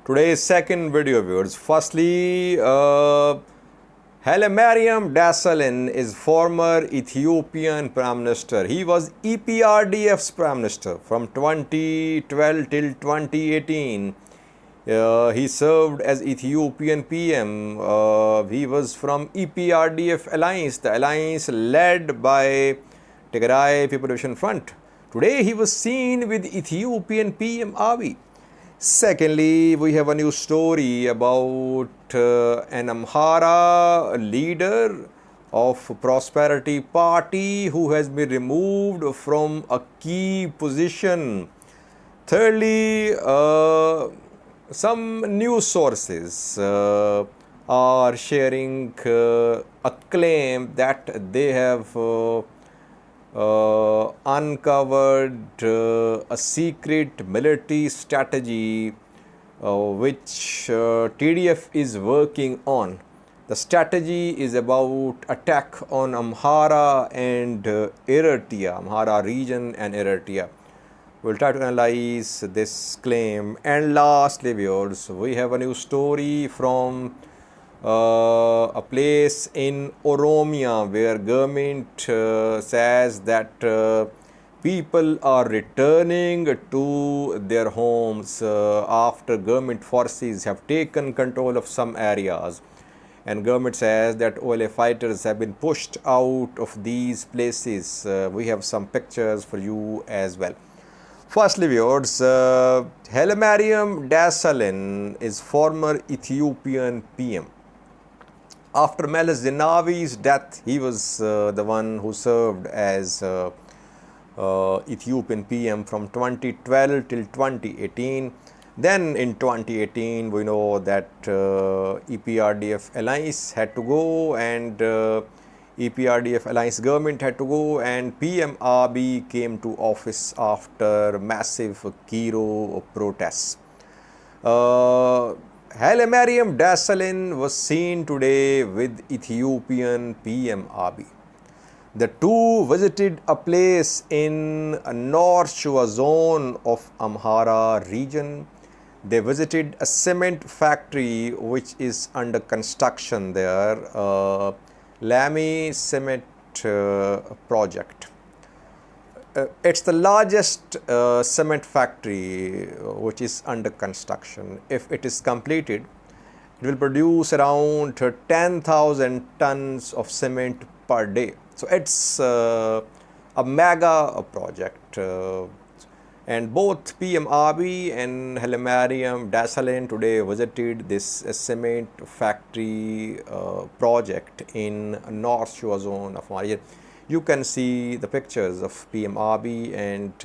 Today's second video, viewers. Firstly, Hailemariam Desalegn is former Ethiopian Prime Minister. He was EPRDF's Prime Minister from 2012 till 2018. He served as Ethiopian PM. He was from EPRDF alliance, the alliance led by Tigray People Liberation Front. Today he was seen with Ethiopian PM Abiy. Secondly, we have a new story about an Amhara leader of Prosperity Party who has been removed from a key position. Thirdly, some news sources are sharing a claim that they have uncovered a secret military strategy which TDF is working on. The strategy is about attack on Amhara and Eritrea, Amhara region and Eritrea. We'll try to analyze this claim. And lastly, viewers, we have a new story from a place in Oromia where government says that people are returning to their homes after government forces have taken control of some areas. And government says that OLA fighters have been pushed out of these places. We have some pictures for you as well. Firstly, viewers, Hailemariam Desalegn is former Ethiopian PM. After Meles Zenawi's death, he was the one who served as Ethiopian PM from 2012 till 2018. Then in 2018, we know that EPRDF alliance had to go and EPRDF alliance government had to go, and PM Abiy came to office after massive Cairo protests. Hailemariam Desalegn was seen today with Ethiopian PM Abiy. The two visited a place in North Shoa zone of Amhara region. They visited a cement factory which is under construction there, Lamy Cement project. It's the largest cement factory which is under construction. If it is completed, it will produce around 10,000 tons of cement per day. So it's a mega project. And both PM Abiy and Hailemariam Desalegn today visited this cement factory project in North Shoa zone of Amhara. You can see the pictures of PM Abiy and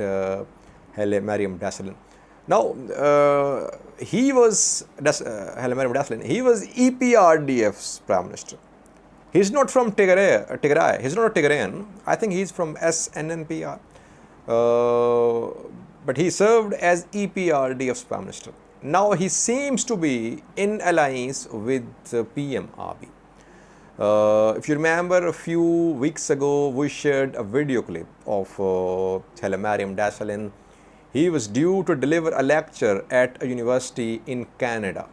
Hailemariam Desalegn. Now, Hailemariam Desalegn, he was EPRDF's Prime Minister. He's not from Tigray. He's not a Tigrayan. I think he's from SNNPR. But he served as EPRDF's Prime Minister. Now he seems to be in alliance with PM Abiy. If you remember, a few weeks ago, we shared a video clip of Hailemariam Desalegn. He was due to deliver a lecture at a university in Canada.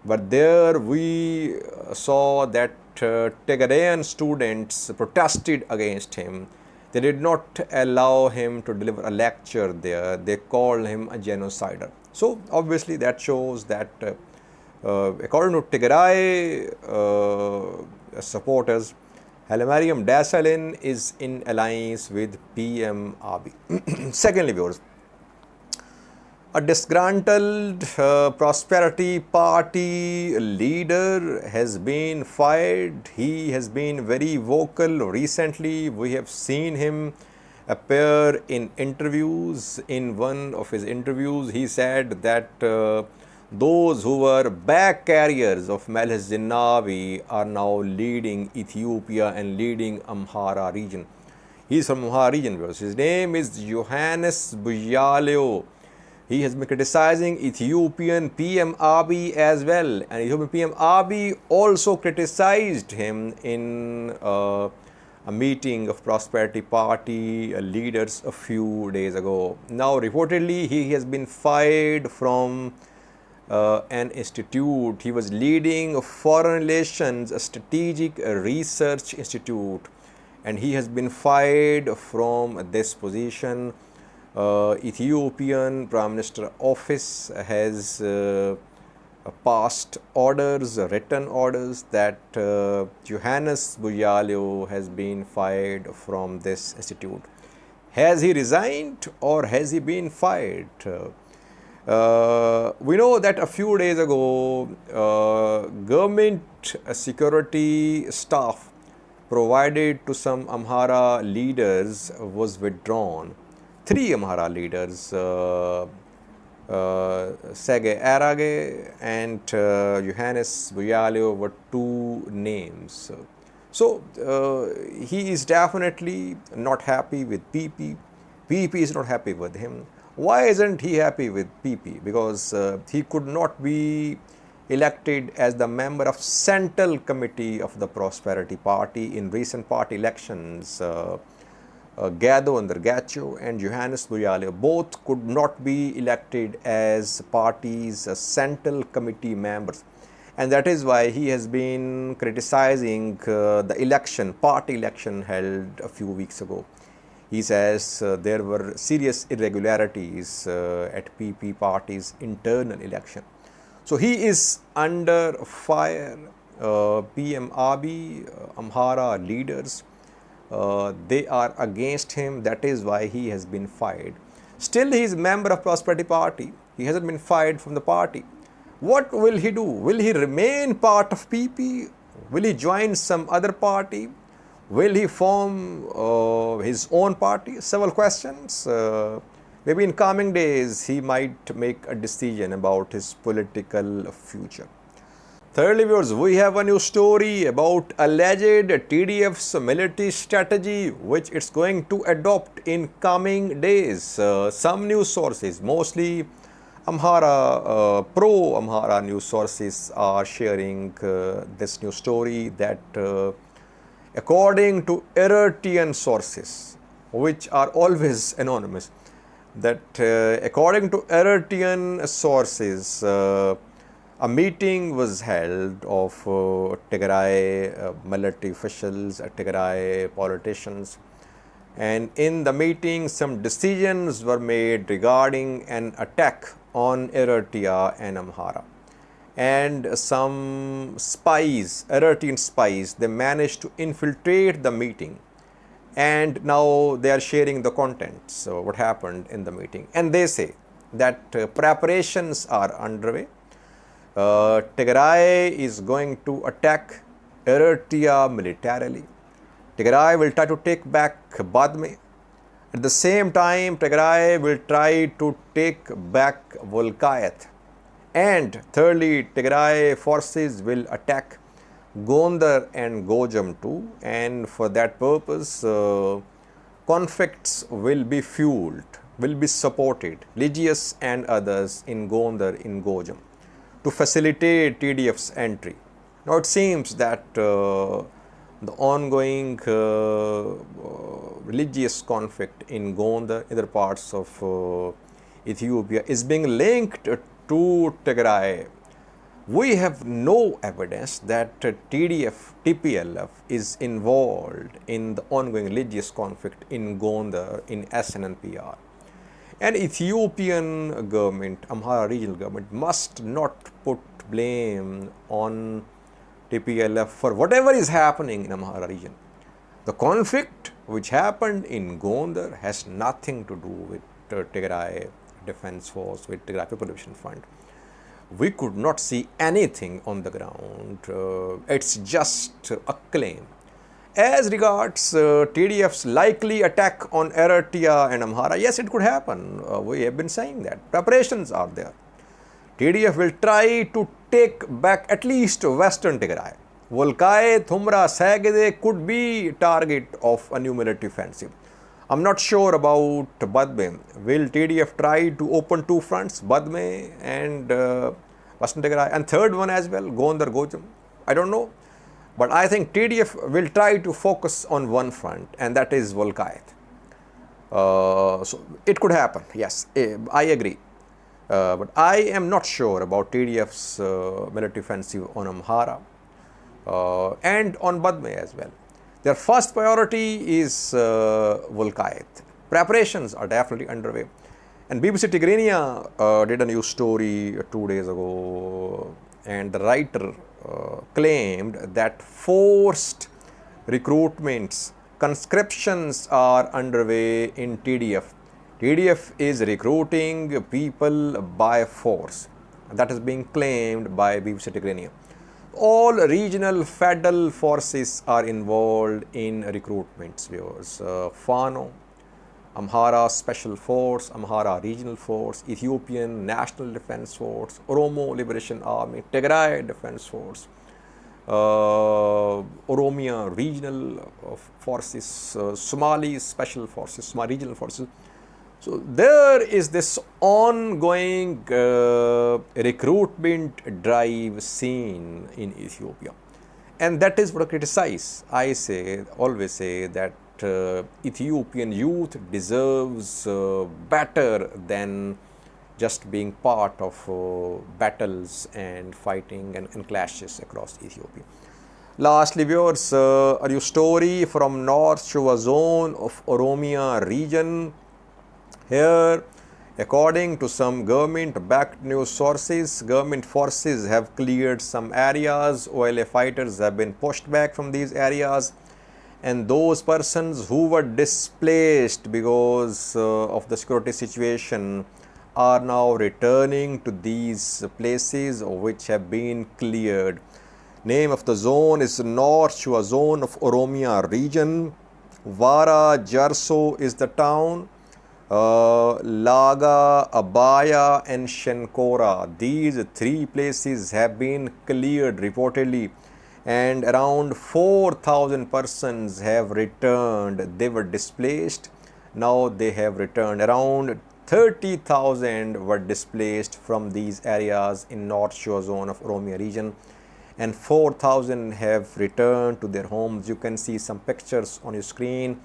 But there we saw that Tigrayan students protested against him. They did not allow him to deliver a lecture there. They called him a genocider. So obviously that shows that according to Tigray supporters, Hailemariam Desalegn is in alliance with PM Abiy. Secondly, viewers, a disgruntled Prosperity Party leader has been fired. He has been very vocal recently. We have seen him appear in interviews. In one of his interviews, he said that those who were bag carriers of Meles Zenawi are now leading Ethiopia and leading Amhara region. He is from Amhara region. His name is Yohannes Buyalew. He has been criticizing Ethiopian PM Abiy as well. And Ethiopian PM Abiy also criticized him in a meeting of Prosperity Party leaders a few days ago. Now, reportedly, he has been fired from an institute. He was leading foreign relations, a strategic research institute, and he has been fired from this position. Ethiopian Prime Minister Office has passed orders, written orders, that Yohannes Buyalew has been fired from this institute. Has he resigned or has he been fired? We know that a few days ago, government security staff provided to some Amhara leaders was withdrawn. 3 Amhara leaders, Sege Arage and Yohannes Buyalew, were 2 names. So he is definitely not happy with PP. PP is not happy with him. Why isn't he happy with PP? Because he could not be elected as the member of Central Committee of the Prosperity Party in recent party elections. Gado and Gacho and Yohannes Buyalew both could not be elected as party's Central Committee members. And that is why he has been criticizing the election, party election held a few weeks ago. He says there were serious irregularities at PP party's internal election. So he is under fire. PM Abiy, Amhara leaders, they are against him. That is why he has been fired. Still, he is a member of Prosperity Party. He hasn't been fired from the party. What will he do? Will he remain part of PP? Will he join some other party? Will he form his own party? Several questions. Maybe in coming days, he might make a decision about his political future. Thirdly, viewers, we have a new story about alleged TDF's military strategy, which it's going to adopt in coming days. Some news sources, mostly Amhara, pro-Amhara news sources, are sharing this new story that according to Eritrean sources, which are always anonymous, that according to Eritrean sources, a meeting was held of Tigray military officials, Tigray politicians, and in the meeting some decisions were made regarding an attack on Eritrea and Amhara. And some spies, Eritrean spies, they managed to infiltrate the meeting, and now they are sharing the contents, so what happened in the meeting. And they say that preparations are underway. Tigray is going to attack Eritrea militarily. Tigray will try to take back Badme. At the same time, Tigray will try to take back Volkayat. And thirdly, Tigray forces will attack Gondar and Gojam too. And for that purpose, conflicts will be fueled, will be supported, religious and others in Gondar, in Gojam, to facilitate TDF's entry. Now it seems that the ongoing religious conflict in Gondar, other parts of Ethiopia, is being linked to Tigray. We have no evidence that TDF, TPLF is involved in the ongoing religious conflict in Gondar, in SNNPR. And Ethiopian government, Amhara regional government, must not put blame on TPLF for whatever is happening in Amhara region. The conflict which happened in Gondar has nothing to do with Tigray Defense Force, with Tigray People Liberation Fund. We could not see anything on the ground. It's just a claim. As regards TDF's likely attack on Eritrea and Amhara, yes, it could happen. We have been saying that. Preparations are there. TDF will try to take back at least western Tigray. Volkayat, Humra, Sagede could be target of a new military offensive. I'm not sure about Badme. Will TDF try to open 2 fronts, Badme and Western Tigray, and third one as well, Gondar, Gojam? I don't know. But I think TDF will try to focus on one front, and that is Volkayat. So it could happen, yes, I agree. But I am not sure about TDF's military offensive on Amhara and on Badme as well. Their first priority is Volkayet. Preparations are definitely underway. And BBC Tigrinya did a news story 2 days ago, and the writer claimed that forced recruitments, conscriptions are underway in TDF. TDF is recruiting people by force. That is being claimed by BBC Tigrinya. All regional federal forces are involved in recruitments, viewers. Fano, Amhara Special Force, Amhara Regional Force, Ethiopian National Defense Force, Oromo Liberation Army, Tigray Defense Force, Oromia Regional Forces, Somali Special Forces, Somali Regional Forces. So there is this ongoing recruitment drive seen in Ethiopia, and that is what I criticize. I always say that Ethiopian youth deserves better than just being part of battles and fighting and clashes across Ethiopia. Lastly, viewers, a new story from North Shoa zone of Oromia region. Here, according to some government-backed news sources, government forces have cleared some areas. OLA fighters have been pushed back from these areas, and those persons who were displaced because of the security situation are now returning to these places which have been cleared. Name of the zone is North Shoa zone of Oromia region. Vara Jarso is the town. Laga, Abaya and Shenkora. These three places have been cleared reportedly, and around 4,000 persons have returned. They were displaced. Now they have returned. Around 30,000 were displaced from these areas in North Shoa zone of Oromia region, and 4,000 have returned to their homes. You can see some pictures on your screen.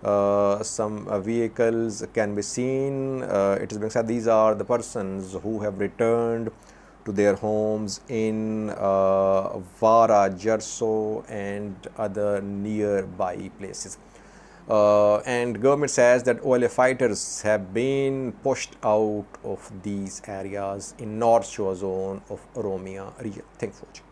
Some vehicles can be seen. It is being said these are the persons who have returned to their homes in Vara, Jarso and other nearby places. And government says that OLA fighters have been pushed out of these areas in North Shoa zone of Oromia region. Thanks for watching.